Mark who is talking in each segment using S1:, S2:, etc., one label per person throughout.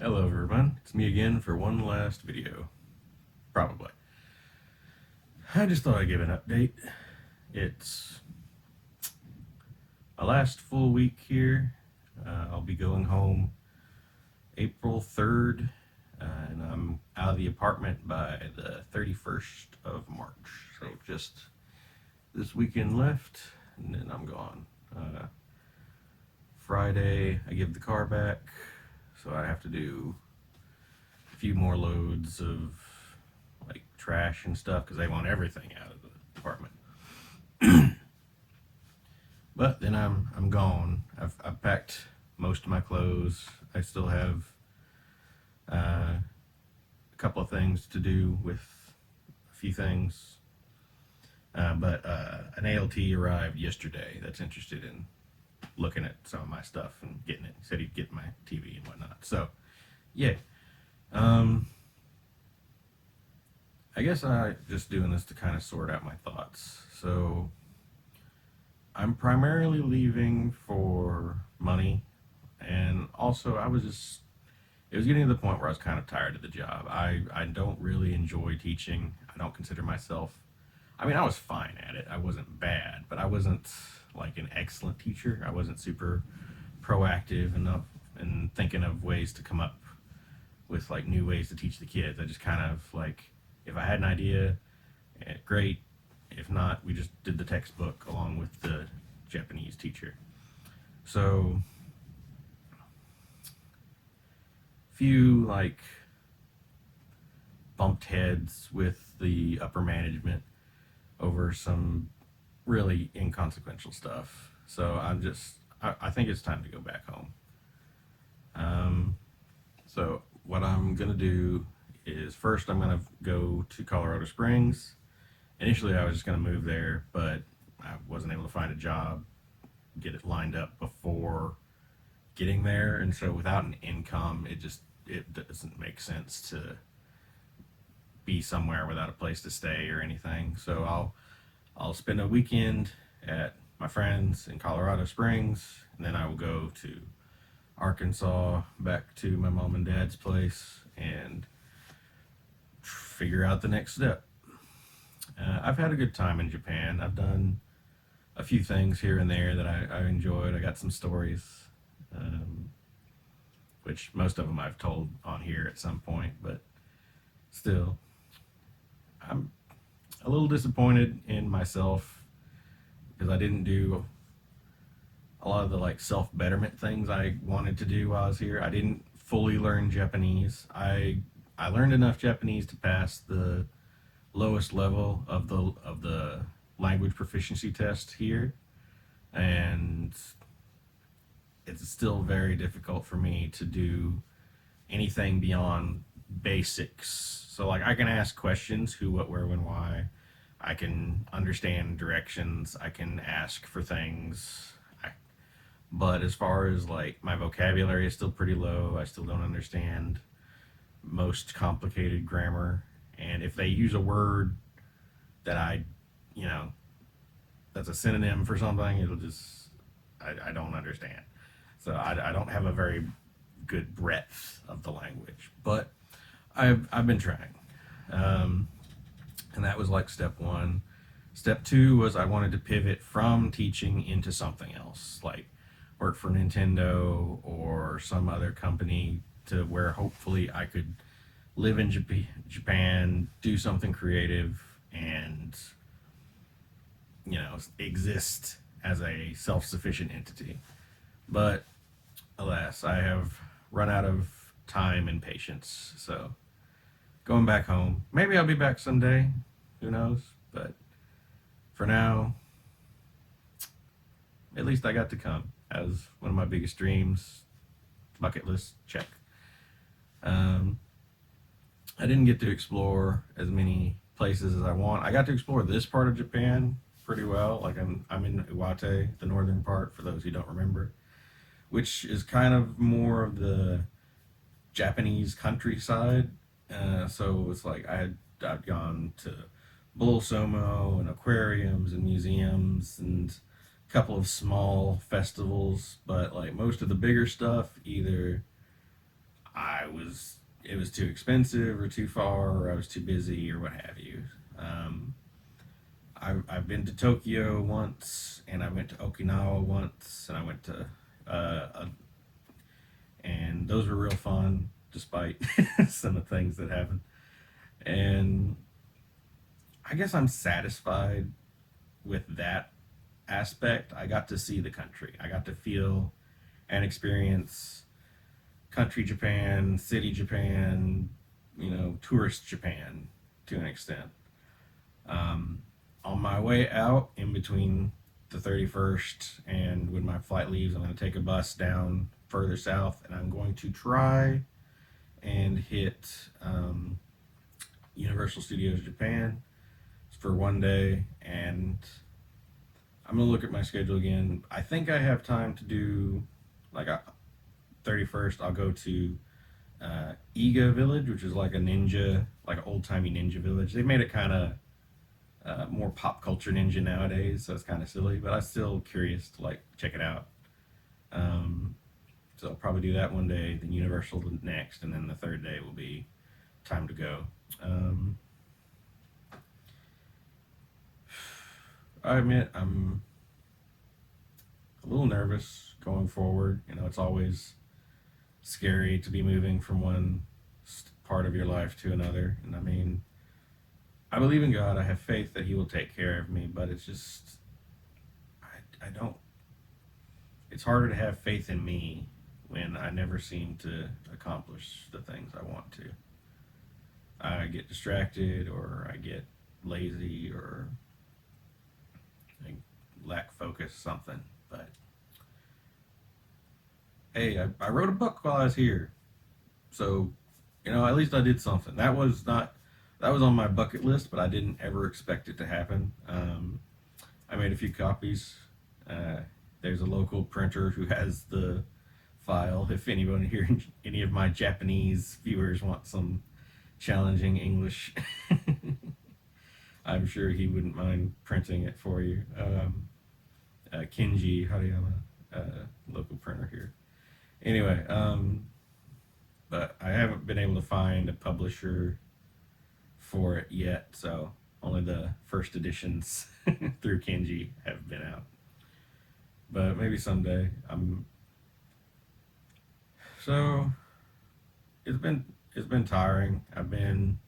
S1: Hello everyone, it's me again for one last video. Probably. I just thought I'd give an update. It's my last full week here. I'll be going home April 3rd, and I'm out of the apartment by the 31st of March. So just this weekend left, and then I'm gone. Friday, I give the car back, so I have to do a few more loads of like trash and stuff because they want everything out of the apartment. But then I'm gone. I've packed most of my clothes. I still have a couple of things to do with a few things. But an ALT arrived yesterday that's interested in looking at some of my stuff and getting it. He said he'd get my TV and whatnot. So, yeah. I guess I just doing this to kind of sort out my thoughts. So, I'm primarily leaving for money, and also it was getting to the point where I was kind of tired of the job. I don't really enjoy teaching. I don't consider myself, I mean, I was fine at it. I wasn't bad, but I wasn't like an excellent teacher. I wasn't super proactive enough in thinking of ways to come up with like new ways to teach the kids. I just kind of like, if I had an idea, great. If not, we just did the textbook along with the Japanese teacher. So, few like bumped heads with the upper management over some really inconsequential stuff. So I think it's time to go back home. So what I'm gonna do is first I'm gonna go to Colorado Springs. Initially, I was just going to move there, but I wasn't able to find a job, get it lined up before getting there, and so without an income, it doesn't make sense to be somewhere without a place to stay or anything. So I'll spend a weekend at my friends in Colorado Springs, and then I will go to Arkansas, back to my mom and dad's place, and figure out the next step. I've had a good time in Japan. I've done a few things here and there that I enjoyed. I got some stories, which most of them I've told on here at some point, but still, I'm a little disappointed in myself because I didn't do a lot of the like self-betterment things I wanted to do while I was here. I didn't fully learn Japanese. I learned enough Japanese to pass the lowest level of the language proficiency test here, and it's still very difficult for me to do anything beyond basics. So like I can ask questions, who, what, where, when, why. I can understand directions. I can ask for things. But as far as like my vocabulary is still pretty low. I still don't understand most complicated grammar. And if they use a word that you know, that's a synonym for something, it'll just, I don't understand. So I don't have a very good breadth of the language, but I've been trying. And that was like step one. Step two was I wanted to pivot from teaching into something else, like work for Nintendo or some other company to where hopefully I could live in Japan, do something creative, and exist as a self-sufficient entity. But alas, I have run out of time and patience. So going back home, maybe I'll be back someday. Who knows? But for now, at least I got to come as one of my biggest dreams. Bucket list check. I didn't get to explore as many places as I want. I got to explore this part of Japan pretty well. Like I'm in Iwate, the northern part, for those who don't remember, which is kind of more of the Japanese countryside. So it's like I'd gone to Bull Somo and aquariums and museums and a couple of small festivals, but like most of the bigger stuff, either it was too expensive or too far, or I was too busy or what have you. Um, I've been to Tokyo once, and I went to Okinawa once, and I went to and those were real fun, despite some of the things that happened. And I guess I'm satisfied with that aspect. I got to see the country. I got to feel and experience country Japan, city Japan, tourist Japan to an extent. Um, on my way out, in between the 31st and when my flight leaves, I'm going to take a bus down further south, and I'm going to try and hit Universal Studios Japan for one day. And I'm going to look at my schedule again. I think I have time to do, like, 31st, I'll go to Iga Village, which is like a ninja, like an old timey ninja village. They made it kind of more pop culture ninja nowadays, so it's kind of silly, but I'm still curious to like check it out. Um, so I'll probably do that one day, then Universal the next, and then the third day will be time to go. Um, I admit I'm a little nervous going forward. It's always scary to be moving from one part of your life to another. And I mean, I believe in God. I have faith that He will take care of me, but it's just, I don't, it's harder to have faith in me when I never seem to accomplish the things I want to. I get distracted, or I get lazy, or I lack focus, something. But hey, I wrote a book while I was here. So, at least I did something. That was on my bucket list, but I didn't ever expect it to happen. I made a few copies. Uh, there's a local printer who has the file. If anyone here, any of my Japanese viewers want some challenging English, I'm sure he wouldn't mind printing it for you. Kenji Hariyama, local printer here. Anyway, but I haven't been able to find a publisher for it yet, so only the first editions through Kenji have been out. But maybe someday. So it's been tiring. I've been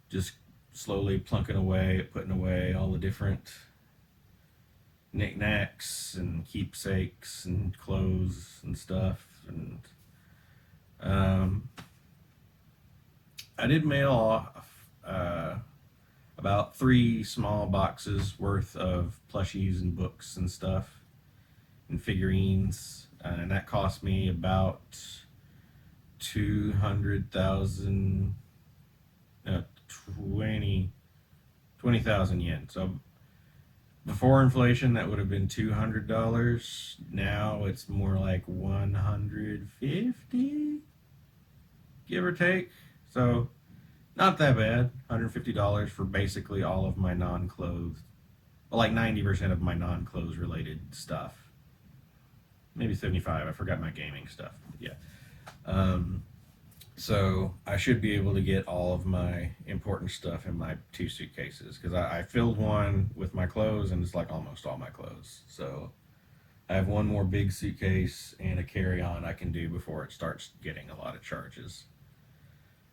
S1: just slowly plunking away, putting away all the different knickknacks and keepsakes and clothes and stuff. And um, I did mail off about 3 small boxes worth of plushies and books and stuff and figurines, and that cost me about 200,000, 20,000 yen. So before inflation, that would have been $200. Now it's more like 150, give or take. So not that bad. $150 for basically all of my non-clothes, well, like 90% of my non-clothes related stuff. Maybe 75. I forgot my gaming stuff. Yeah. So I should be able to get all of my important stuff in my 2 suitcases, because I filled one with my clothes, and it's like almost all my clothes. So I have one more big suitcase and a carry-on I can do before it starts getting a lot of charges.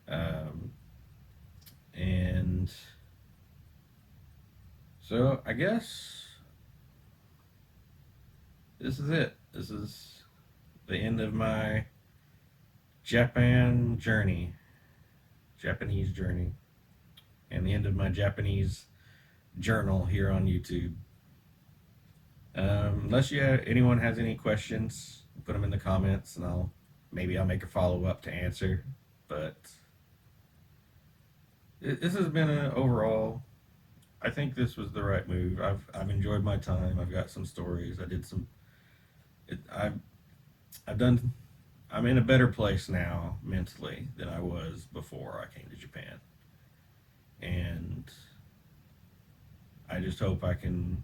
S1: Um, and so I guess this is it. This is the end of my Japanese journey, and the end of my Japanese journal here on YouTube. Unless anyone has any questions, put them in the comments, and I'll make a follow up to answer. But this has been an overall. I think this was the right move. I've enjoyed my time. I've got some stories. I did some. I've done. I'm in a better place now mentally than I was before I came to Japan, and I just hope I can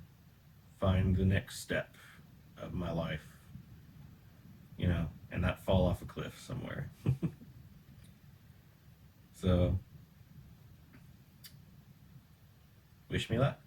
S1: find the next step of my life, and and not fall off a cliff somewhere. So, wish me luck.